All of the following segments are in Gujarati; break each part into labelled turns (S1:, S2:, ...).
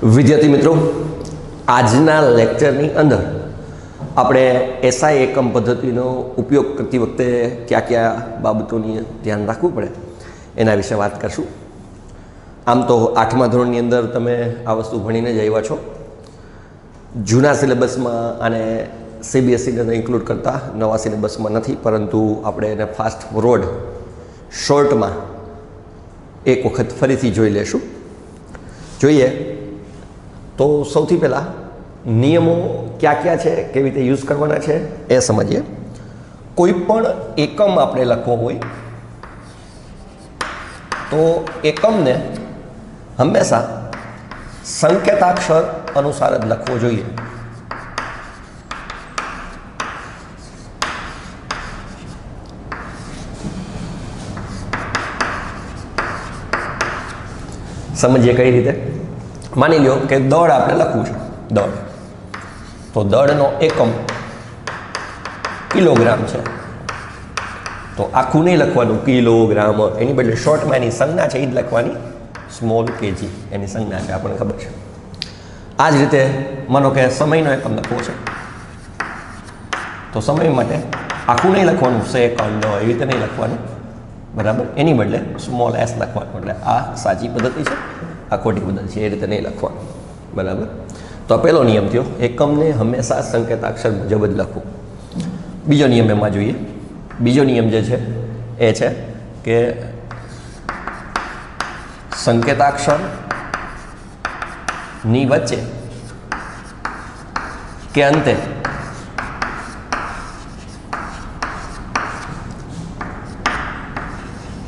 S1: વિદ્યાર્થી મિત્રો, આજના લેક્ચરની અંદર આપણે એસઆઈ એકમ પદ્ધતિનો ઉપયોગ કરતી વખતે કયા કયા બાબતોની ધ્યાન રાખવું પડે એના વિશે વાત કરશું. આમ તો 8મા ધોરણની અંદર તમે આ વસ્તુ ભણીને જ આવ્યા છો. જૂના સિલેબસમાં અને સીબીએસઈને ઇન્ક્લુડ કરતા નવા સિલેબસમાં નથી, પરંતુ આપણે એને ફાસ્ટ ફોરવર્ડ શોર્ટમાં એક વખત ફરીથી જોઈ લેશું. જોઈએ તો સૌથી પહેલાં નિયમો ક્યાં ક્યાં છે, કેવી રીતે યુઝ કરવાના છે એ સમજીએ. કોઈ પણ એકમ આપણે લખવો હોય તો એકમને હંમેશા સંકેતાક્ષર અનુસાર જ લખવો જોઈએ. સમજીએ કઈ રીતે. માની લો કે દળ આપણે લખવું છે, દળ, તો દળનો એકમ કિલોગ્રામ છે, તો આખું નહીં લખવાનું કિલોગ્રામ, એની બદલે શોર્ટમાં એની સંજ્ઞા છે એ જ લખવાની, સ્મોલ કેજી એની સંજ્ઞા છે, આપણને ખબર છે. આ જ રીતે માનો કે સમયનો એકમ લખવો છે, તો સમય માટે આખું નહીં લખવાનું સેકન્ડ એવી રીતે નહીં લખવાનું, બરાબર, એની બદલે સ્મોલ એસ લખવાનું. એટલે આ સાચી પદ્ધતિ છે, આ ખોટી પદ્ધતિ છે, એ રીતે નહીં લખવાનું, બરાબર. તો આ પહેલો નિયમ થયો, એકમને હંમેશા સંકેતાક્ષર મુજબ જ લખવું. બીજો નિયમ એમાં જોઈએ. બીજો નિયમ જે છે એ છે કે સંકેતાક્ષરની વચ્ચે કે અંતે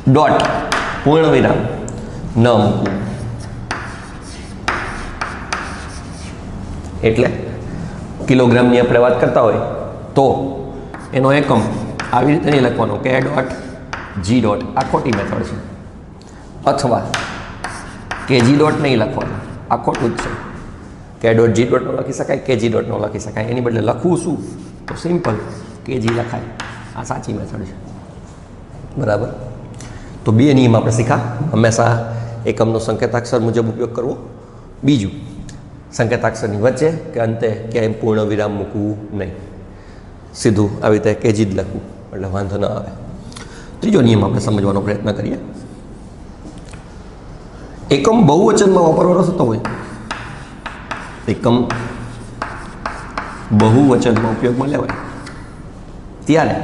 S1: ડોટ પૂર્ણ વિરામ ન મૂકવું. એટલે કિલોગ્રામની આપણે વાત કરતા હોય તો એનો એકમ આવી રીતે નહીં લખવાનો કે ડોટ જી ડોટ, આ ખોટી મેથડ છે. અથવા કેજી ડોટ નહીં લખવાનું, આ ખોટું જ છે. કે ડોટ જી ડોટ ન લખી શકાય, કેજી ડોટ ન લખી શકાય, એની બદલે લખવું શું તો સિમ્પલ કેજી લખાય. આ સાચી મેથડ છે, બરાબર. તો બે નિયમ આપણે શીખા. હંમેશા એકમનો સંકેતાક્ષર મુજબ ઉપયોગ કરવો. બીજું, સંકેતાક્ષરની વચ્ચે કે અંતે ક્યાંય પૂર્ણ વિરામ મૂકવું નહીં, સીધું આવી રીતે કેજી જ લખવું, એટલે વાંધો ન આવે. ત્રીજો નિયમ આપણે સમજવાનો પ્રયત્ન કરીએ. એકમ બહુવચનમાં વાપરવાનો થતો હોય, એકમ બહુવચનમાં ઉપયોગમાં લેવાય ત્યારે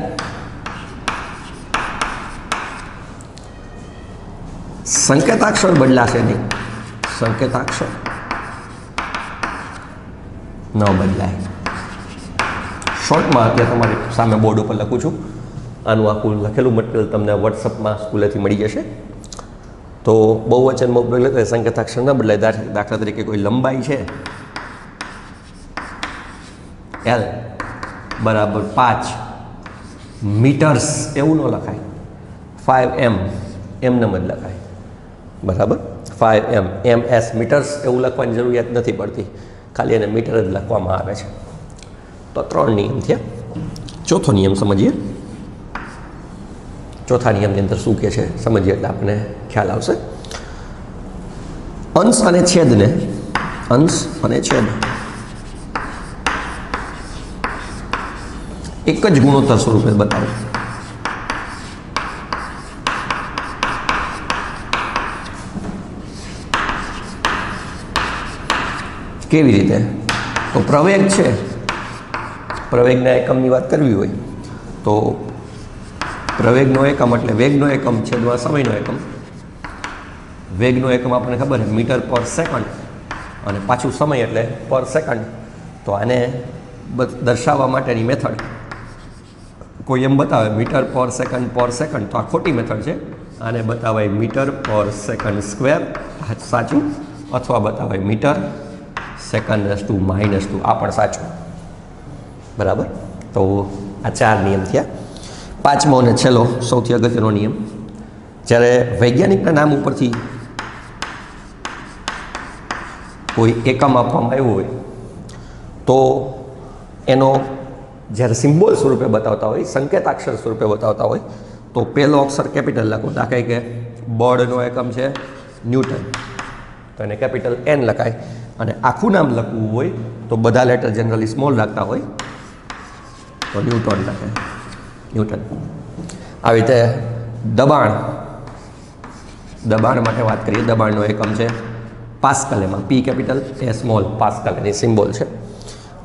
S1: સંકેતાક્ષર બદલાશે નહીં, સંકેતાક્ષર ન બદલાય. શોર્ટમાં અત્યારે તમારી સામે બોર્ડ ઉપર લખું છું, આનું આખું લખેલું મટીરિયલ તમને વોટ્સઅપમાં સ્કૂલેથી મળી જશે. તો બહુવચનમાં ઉપયોગ લેતો સંકેતાક્ષર ન બદલાય. દાખલા તરીકે કોઈ લંબાઈ છે L બરાબર 5 મીટર્સ એવું ન લખાય, 5m એમને જ લખાય, બરાબર. 5m ms મીટર્સ એવું લખવાની જરૂરિયાત નથી પડતી, ખાલી એને મીટર જ લખવામાં આવે છે. તો 3 નિયમ થયા. ચોથો નિયમ સમજીએ. ચોથા નિયમની અંદર શું કહે છે સમજીએ એટલે આપણને ખ્યાલ આવશે. અંશ અને છેદને, અંશ અને છેદ એક જ ગુણોત્તર સ્વરૂપે બતાવો. કેવી રીતે? તો પ્રવેગ છે, પ્રવેગના એકમની વાત કરવી હોય તો પ્રવેગનો એકમ એટલે વેગનો એકમ છેદમાં સમયનો એકમ. વેગનો એકમ આપણને ખબર છે મીટર પર સેકન્ડ, અને પાછું સમય એટલે પર સેકન્ડ. તો આને દર્શાવવા માટેની મેથડ કોઈ એમ બતાવે મીટર પર સેકન્ડ, તો આ ખોટી મેથડ છે. આને બતાવાય મીટર પર સેકન્ડ સ્ક્વેર, સાચું, અથવા બતાવાય મીટર સેકન્ડ -2 આ પણ સાચું, બરાબર. તો આ 4 નિયમ થયા. પાંચમો અને છેલ્લો સૌથી અગત્યનો નિયમ, જ્યારે વૈજ્ઞાનિકના નામ ઉપરથી કોઈ એકમ આપવામાં આવ્યો હોય તો એનો જ્યારે સિમ્બોલ સ્વરૂપે બતાવતા હોય, સંકેતાક્ષર સ્વરૂપે બતાવતા હોય, તો પહેલો અક્ષર કેપિટલ લખો. દાખલા કે બળનો એકમ છે ન્યૂટન, તો એને કેપિટલ N લખાય. અને આખું નામ લખવું હોય તો બધા લેટર જનરલી સ્મોલ રાખતા હોય, તો ન્યૂટન લખે, ન્યૂટન. આવી રીતે દબાણ માટે વાત કરીએ. દબાણનો એકમ છે પાસ્કલ, એમાં P capital A small, Pascal એની સિમ્બોલ છે.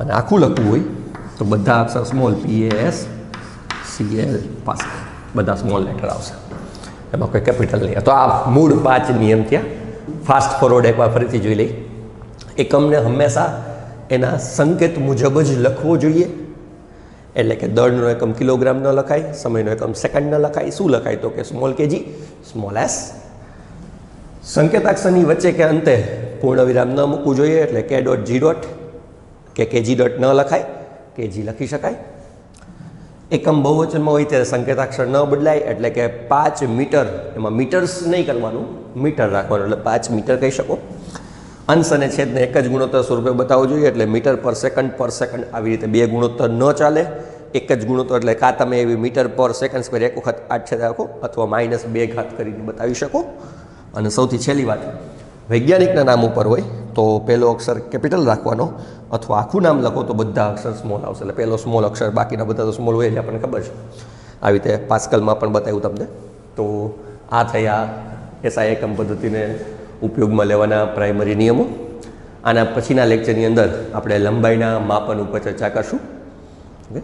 S1: અને આખું લખવું હોય તો બધા અક્ષર સ્મોલ, PASCL, પાસ્કલ, બધા સ્મોલ લેટર આવશે, એમાં કોઈ કેપિટલ નહીં. તો આ મૂળ 5 નિયમ થયા. ફાસ્ટ ફોરવર્ડ એકવાર ફરીથી જોઈ લઈ. એકમને હંમેશા એના સંકેત મુજબ જ લખવો જોઈએ. એટલે કે દળનો એકમ કિલોગ્રામ ન લખાય, સમયનો એકમ સેકન્ડ ન લખાય. શું લખાય તો કે સ્મોલ kg, સ્મોલ s. સંકેતાક્ષરની વચ્ચે કે અંતે પૂર્ણ વિરામ ન મૂકવું જોઈએ, એટલે k ડોટ g ડોટ કે kg ડોટ ન લખાય, kg લખી શકાય. એકમ બહુવચનમાં હોય ત્યારે સંકેતાક્ષર ન બદલાય, એટલે કે 5 મીટર, એમાં મીટર્સ નહીં કરવાનું, મીટર રાખવાનું, એટલે 5 મીટર કહી શકો. અંશ અને છેદને એક જ ગુણોત્તર સ્વરૂપે બતાવવું જોઈએ, એટલે મીટર પર સેકન્ડ આવી રીતે 2 ગુણોત્તર ન ચાલે. એક જ ગુણોત્તર, એટલે કાં તમે એવી મીટર પર સેકન્ડ સ્ક્વેર એક વખત 8 છેદ રાખો, અથવા -2 ઘાત કરીને બતાવી શકો. અને સૌથી છેલ્લી વાત, વૈજ્ઞાનિકના નામ ઉપર હોય તો પહેલો અક્ષર કેપિટલ રાખવાનો, અથવા આખું નામ લખો તો બધા અક્ષર સ્મોલ આવશે. એટલે પહેલો સ્મોલ અક્ષર, બાકીના બધા તો સ્મોલ હોય, એટલે આપણને ખબર છે. આવી રીતે પાસ્કલમાં પણ બતાવ્યું તમને. તો આ થયા SI એકમ પદ્ધતિને ઉપયોગમાં લેવાના પ્રાઇમરી નિયમો. આના પછીના લેક્ચરની અંદર આપણે લંબાઈના માપન ઉપર ચર્ચા કરશું. ઓકે.